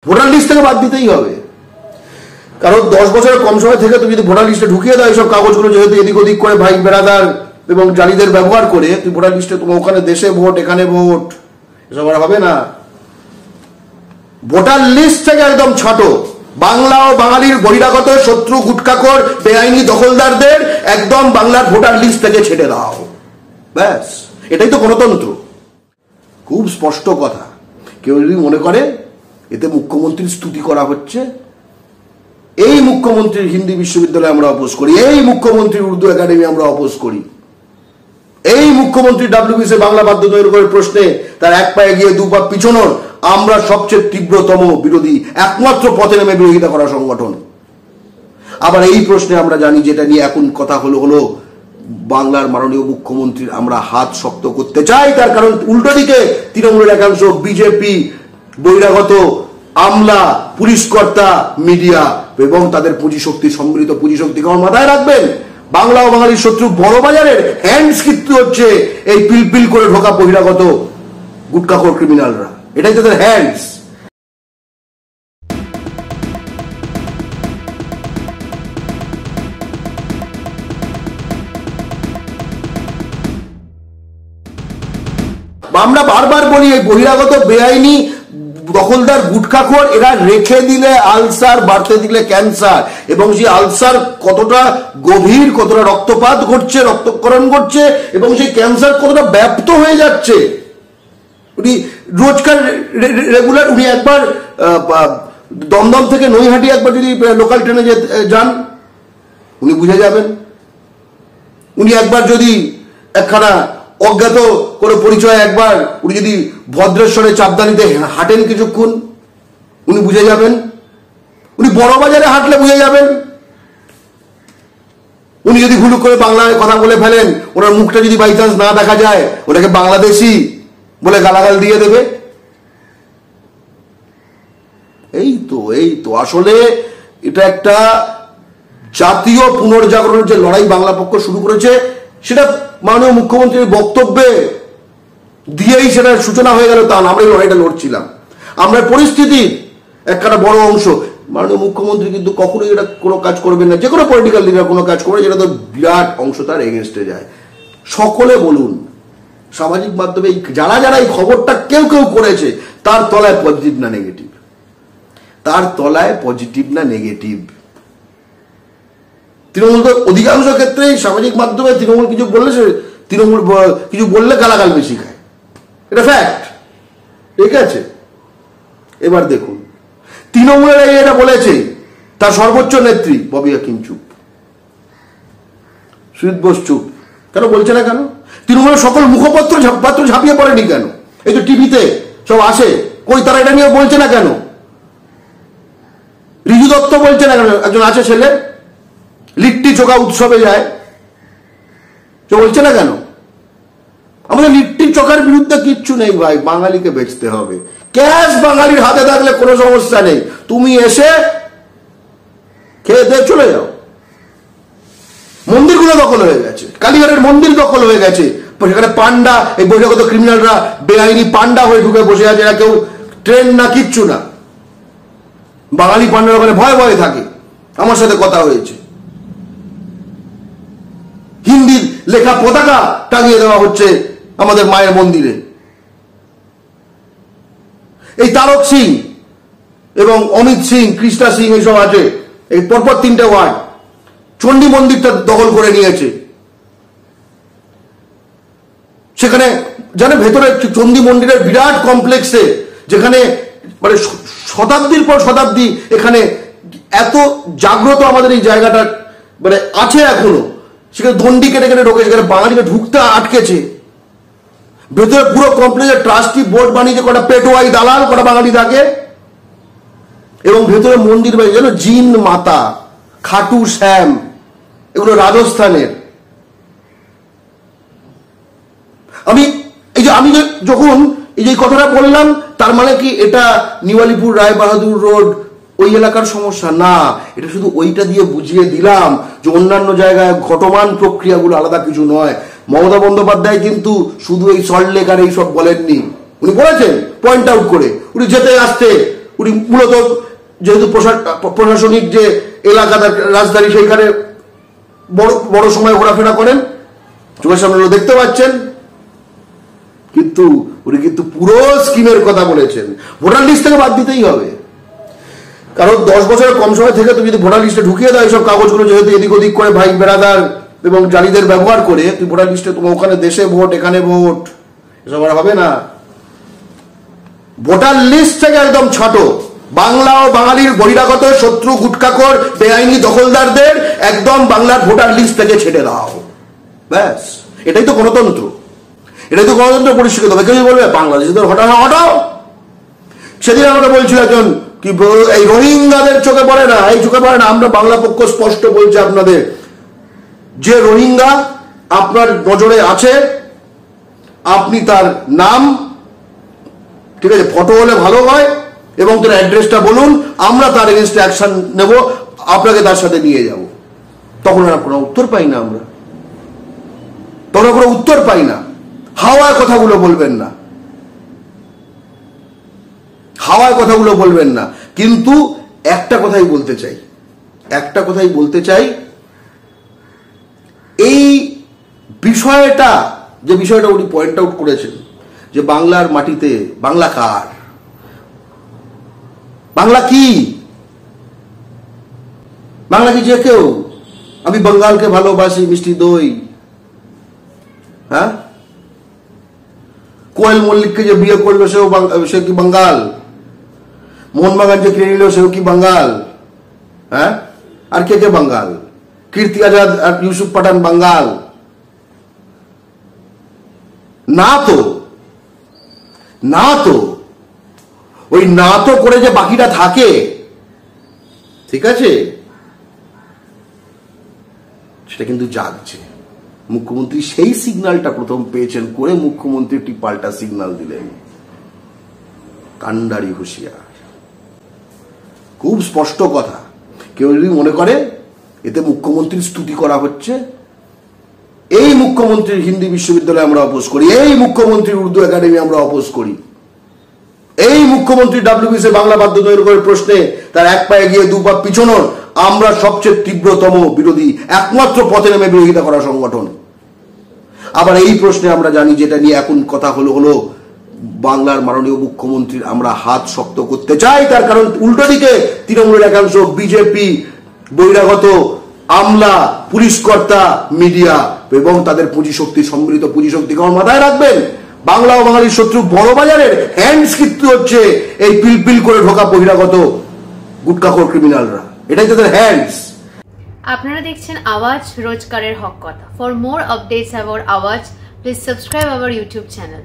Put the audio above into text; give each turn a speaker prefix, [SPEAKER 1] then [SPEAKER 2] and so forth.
[SPEAKER 1] Voter list থেকে বাদ দিতেই হবে, কারণ 10 বছরের কম সময় থেকে তুমি যদি ভোটার লিস্টে ঢুকিয়ে দাও এইসব কাগজগুলো, যেহেতু এদিক ওদিক করে ভাই বেড়াদার এবং জালিদের ব্যবহার করে তুই ভোটার লিস্টে, তোমার ওখানে দেশে ভোট এখানে ভোট, এসব আর হবে না। ভোটার লিস্ট থেকে একদম ছাটো। বাংলা ও বাঙালির বহিরাগত শত্রু গুটখাখোর বেআইনি দখলদারদের একদম বাংলার ভোটার লিস্ট থেকে ছেড়ে দাও, ব্যাস। এটাই তো গণতন্ত্র। খুব স্পষ্ট কথা। কেউ যদি মনে করে এতে মুখ্যমন্ত্রীর স্তুতি করা হচ্ছে, এই মুখ্যমন্ত্রীর হিন্দি বিশ্ববিদ্যালয় আমরা অপোজ করি, এই মুখ্যমন্ত্রীর উর্দু একাডেমি আমরা অপোজ করি, এই মুখ্যমন্ত্রী WBC বাংলা বাধ্যতামূলক প্রশ্নে তার এক পায়ে গিয়ে দু পা পিছনোর আমরা সবচেয়ে তীব্রতম বিরোধী, একমাত্র পথে নেমে বিরোধিতা করা সংগঠন। আবার এই প্রশ্নে আমরা জানি, যেটা নিয়ে এখন কথা হলো বাংলার মাননীয় মুখ্যমন্ত্রীর আমরা হাত শক্ত করতে চাই। তার কারণ উল্টো দিকে তৃণমূলের একাংশ, বিজেপি, বহিরাগত আমলা, পুলিশকর্তা, মিডিয়া এবং তাদের পুঁজিশক্তি, সম্মিলিত পুঁজিশক্তি কেমন মাথায় রাখবেন। বাংলা ও বাঙালির শত্রু বড় বাজারের হ্যান্ডস কিন্তু হচ্ছে এই পিলপিল করে ঢোকা বহিরাগত গুটখাখোর ক্রিমিনালরা, এটাই তাদের হ্যান্ডস। আমরা বারবার বলি এই বহিরাগত বেআইনি দখলদার গুটখাখোর এরা রেখে দিলে আলসার, বাড়তে দিলে ক্যান্সার, এবং সেই আলসার কতটা গভীর, কতটা রক্তপাত ঘটছে, রক্তক্ষরণ ঘটছে, এবং সেই ক্যান্সার কতটা ব্যাপ্ত হয়ে যাচ্ছে। উনি রোজকার রেগুলার, উনি একবার দমদম থেকে নৈহাটি একবার যদি লোকাল ট্রেনে যান উনি বুঝে যাবেন। উনি একবার যদি একখানা অজ্ঞাত কোনো পরিচয়, একবার উনি যদি ভদ্রেশ্বরে চাপদানিতে হাঁটেন কিছুক্ষণ উনি বুঝে যাবেন। উনি বড় বাজারে হাঁটলে বুঝে যাবেন। উনি যদি ভুলুক করে বাংলায় কথা বলে ফেলেন, ওনার মুখটা যদি বাই চান্স না দেখা যায়, ওটাকে বাংলাদেশি বলে গালাগাল দিয়ে দেবে। এই তো আসলে এটা একটা জাতীয় পুনর্জাগরণের যে লড়াই বাংলা পক্ষ শুরু করেছে, সেটা মাননীয় মুখ্যমন্ত্রীর বক্তব্যে দিয়েই সেটা সূচনা হয়ে গেল তা না। আমরা এই লড়াইটা লড়ছিলাম। আমরা পরিস্থিতির একটা বড় অংশ। মাননীয় মুখ্যমন্ত্রী কিন্তু কখনোই এটা কোনো কাজ করবেন না, যে কোনো পলিটিক্যাল লিডার কোনো কাজ করে যেটা তো বিরাট অংশ তার এগেনস্টে যায়। সকলে বলুন, সামাজিক মাধ্যমে যারা যারা এই খবরটা কেউ করেছে, তার তলায় পজিটিভ না নেগেটিভ, তার তলায় পজিটিভ না নেগেটিভ। তৃণমূল তো অধিকাংশ ক্ষেত্রেই সামাজিক মাধ্যমে তৃণমূল কিছু বললে, তৃণমূল কিছু বললে গালাগাল বেশি খায়, এটা ফ্যাক্ট, ঠিক আছে। এবার দেখুন, তৃণমূলের এটা বলেছে তার সর্বোচ্চ নেত্রী ববি হাকিম চুপ, সুজিত বোস চুপ। কেন বলছে না? কেন তৃণমূলের সকল মুখপত্র ঝাঁপিয়ে পড়েনি কেন? এই তো টিভিতে সব আসে, কই তারা এটা নিয়ে বলছে না কেন? রিজু দত্ত বলছে না কেন? একজন আছে ছেলে, লিট্টি চোখা উৎসবে যায়, বলছে না কেন? আমাদের লিট্টি চোখার বিরুদ্ধে কিচ্ছু নেই ভাই, বাঙালিকে বেচতে হবে। ক্যাশ বাঙালির হাতে থাকলে কোনো সমস্যা নেই, তুমি এসে খেয়ে দিয়ে চলে যাও। মন্দিরগুলো দখল হয়ে গেছে, কালীঘাটের মন্দির দখল হয়ে গেছে, সেখানে পান্ডা, এই বহিরাগত ক্রিমিনালরা বেআইনি পান্ডা হয়ে ঢুকে বসে আছে। এরা কেউ ট্রেন না, কিচ্ছু না, বাঙালি পান্ডার ওখানে ভয়ে ভয়ে থাকে। আমার সাথে কথা হয়েছে, হিন্দির লেখা পতাকা টাঙিয়ে দেওয়া হচ্ছে আমাদের মায়ের মন্দিরে। এই তারক সিং এবং অমিত সিং, কৃষ্ণা সিং এইসব আছে, এই পরপর 3টে ওয়ার্ড চণ্ডী মন্দিরটা দখল করে নিয়েছে। সেখানে জানে ভেতরে চণ্ডী মন্দিরের বিরাট কমপ্লেক্সে, যেখানে মানে শতাব্দীর পর শতাব্দী এখানে এত জাগ্রত আমাদের এই জায়গাটা মানে আছে এখনো, সেখানে দণ্ডি কেটে কেটে ঢোকে, সেখানে বাঙালিকে ঢুকতে আটকেছে। ভেতরে পুরো কমপ্লেক্সের ট্রাস্টি বোর্ড বানিয়েছে, কটা পেটোয়াই দালাল, কটা বাঙালি থাকে। এবং ভেতরে মন্দির বানিয়ে যেন জিন মাতা, খাটু শ্যাম, এগুলো রাজস্থানের। আমি যখন এই যে কথাটা বললাম, তার মানে কি এটা নিউ-আলিপুর, রায় বাহাদুর রোড ওই এলাকার সমস্যা না, এটা শুধু ওইটা দিয়ে বুঝিয়ে দিলাম যে অন্যান্য জায়গায় ঘটমান প্রক্রিয়াগুলো আলাদা কিছু নয়। মমতা বন্দ্যোপাধ্যায় কিন্তু শুধু এই সল্টলেক আর এইসব বলেননি, উনি বলেছেন পয়েন্ট আউট করে, উনি যেতে আসতে উনি মূলত যেহেতু প্রশাসনিক যে এলাকা রাজধানী সেইখানে বড় বড় সময় ঘোরাফেরা করেন, চোখের সামনে দেখতে পাচ্ছেন। কিন্তু উনি কিন্তু পুরো স্কিমের কথা বলেছেন। ভোটার লিস্ট থেকে বাদ দিতেই হবে, কারণ 10 বছরের কম সময় থেকে তুমি যদি ভোটার লিস্টে ঢুকিয়ে দাও এইসব কাগজগুলো, যেহেতু এদিক ওদিক করে ভাই বেড়াদার এবং জালিদের ব্যবহার করে তুই ভোটার লিস্টে, তোমার ওখানে দেশে ভোট এখানে ভোট, এসব আর হবে না। ভোটার লিস্ট থেকে একদম ছাটো। বাংলা ও বাঙালির বহিরাগত শত্রু গুটখাখোর বেআইনি দখলদারদের একদম বাংলার ভোটার লিস্ট থেকে ছেড়ে দাও, ব্যাস। এটাই তো গণতন্ত্র, এটাই তো গণতন্ত্র পরিষ্কৃত হবে। কেউ বলবে বাংলাদেশিদের হটাও। সেদিন আমরা বলছিল একজন কি এই রোহিঙ্গাদের চোখে পড়ে না, এই চোখে পড়ে না। আমরা বাংলা পক্ষ স্পষ্ট বলছি আপনাদের, যে রোহিঙ্গা আপনার নজরে আছে আপনি তার নাম, ঠিক আছে, ফটো হলে ভালো হয় এবং তার অ্যাড্রেসটা বলুন, আমরা তার এগেনস্টে অ্যাকশন নেব, আপনাকে তার সাথে নিয়ে যাব। তখন আর কোনো উত্তর পাই না, আমরা তখন কোনো উত্তর পাই না। হাওয়ার কথাগুলো বলবেন না, হাওয়ার কথাগুলো বলবেন না। কিন্তু একটা কথাই বলতে চাই, এই বিষয়টা, যে বিষয়টা উনি পয়েন্ট আউট করেছেন, যে বাংলার মাটিতে বাংলা কার, বাংলা কি, বাংলা কি যে কেউ, আমি বাঙ্গালকে ভালোবাসি মিষ্টি দই, হ্যাঁ, কোয়েল মল্লিককে যে বিয়ে করলো সে কি বাঙ্গাল, মোহনবাগান যে কিনে নিল সেও কি বাঙ্গাল, হ্যাঁ, আর কে কে বাঙ্গাল, কীর্তি আজাদ আর ইউসুফ পাঠান বাঙ্গাল না তো ওই না তো করে যে বাকিটা থাকে, ঠিক আছে, সেটা কিন্তু জাগছে। মুখ্যমন্ত্রী সেই সিগন্যালটা প্রথম পেয়েছেন করে মুখ্যমন্ত্রী একটি পাল্টা সিগন্যাল দিলেন, কান্ডারি হুঁশিয়ার। খুব স্পষ্ট কথা। কেউ যদি মনে করে এতে মুখ্যমন্ত্রীর স্তুতি করা হচ্ছে, এই মুখ্যমন্ত্রীর হিন্দি বিশ্ববিদ্যালয় আমরা অপোজ করি, এই মুখ্যমন্ত্রীর উর্দু একাডেমি আমরা অপোজ করি, এই মুখ্যমন্ত্রী ডাব্লিউবিসি বাংলা বাধ্যতামূলক প্রশ্নে তার এক পায়ে গিয়ে দু পা পিছনোর আমরা সবচেয়ে তীব্রতম বিরোধী, একমাত্র পথে নেমে বিরোধিতা করা সংগঠন। আবার এই প্রশ্নে আমরা জানি, যেটা নিয়ে এখন কথা হলো বাংলার মাননীয় মুখ্যমন্ত্রীর আমরা হাত শক্ত করতে চাই। তার কারণ উল্টো দিকে তৃণমূলের একাংশ, বিজেপি, বহিরাগত আমলা, পুলিশ কর্তা, মিডিয়া এবং তাদের পুঁজিশক্তি, সম্মিলিত পুঁজিশক্তিকে আমার মাথায় রাখবেন। বাংলা ও বাঙালির শত্রু বড় বাজারের হ্যান্ডস কিন্তু হচ্ছে এই পিলপিল করে ঢোকা বহিরাগত গুটখাখোর ক্রিমিনালরা, এটাই তাদের হ্যান্ডস।
[SPEAKER 2] আপনারা দেখছেন আওয়াজ, রোজকারের হক কথা। ফর মোর আপডেটস অ্যাবাউট আওয়াজ, please subscribe our YouTube channel.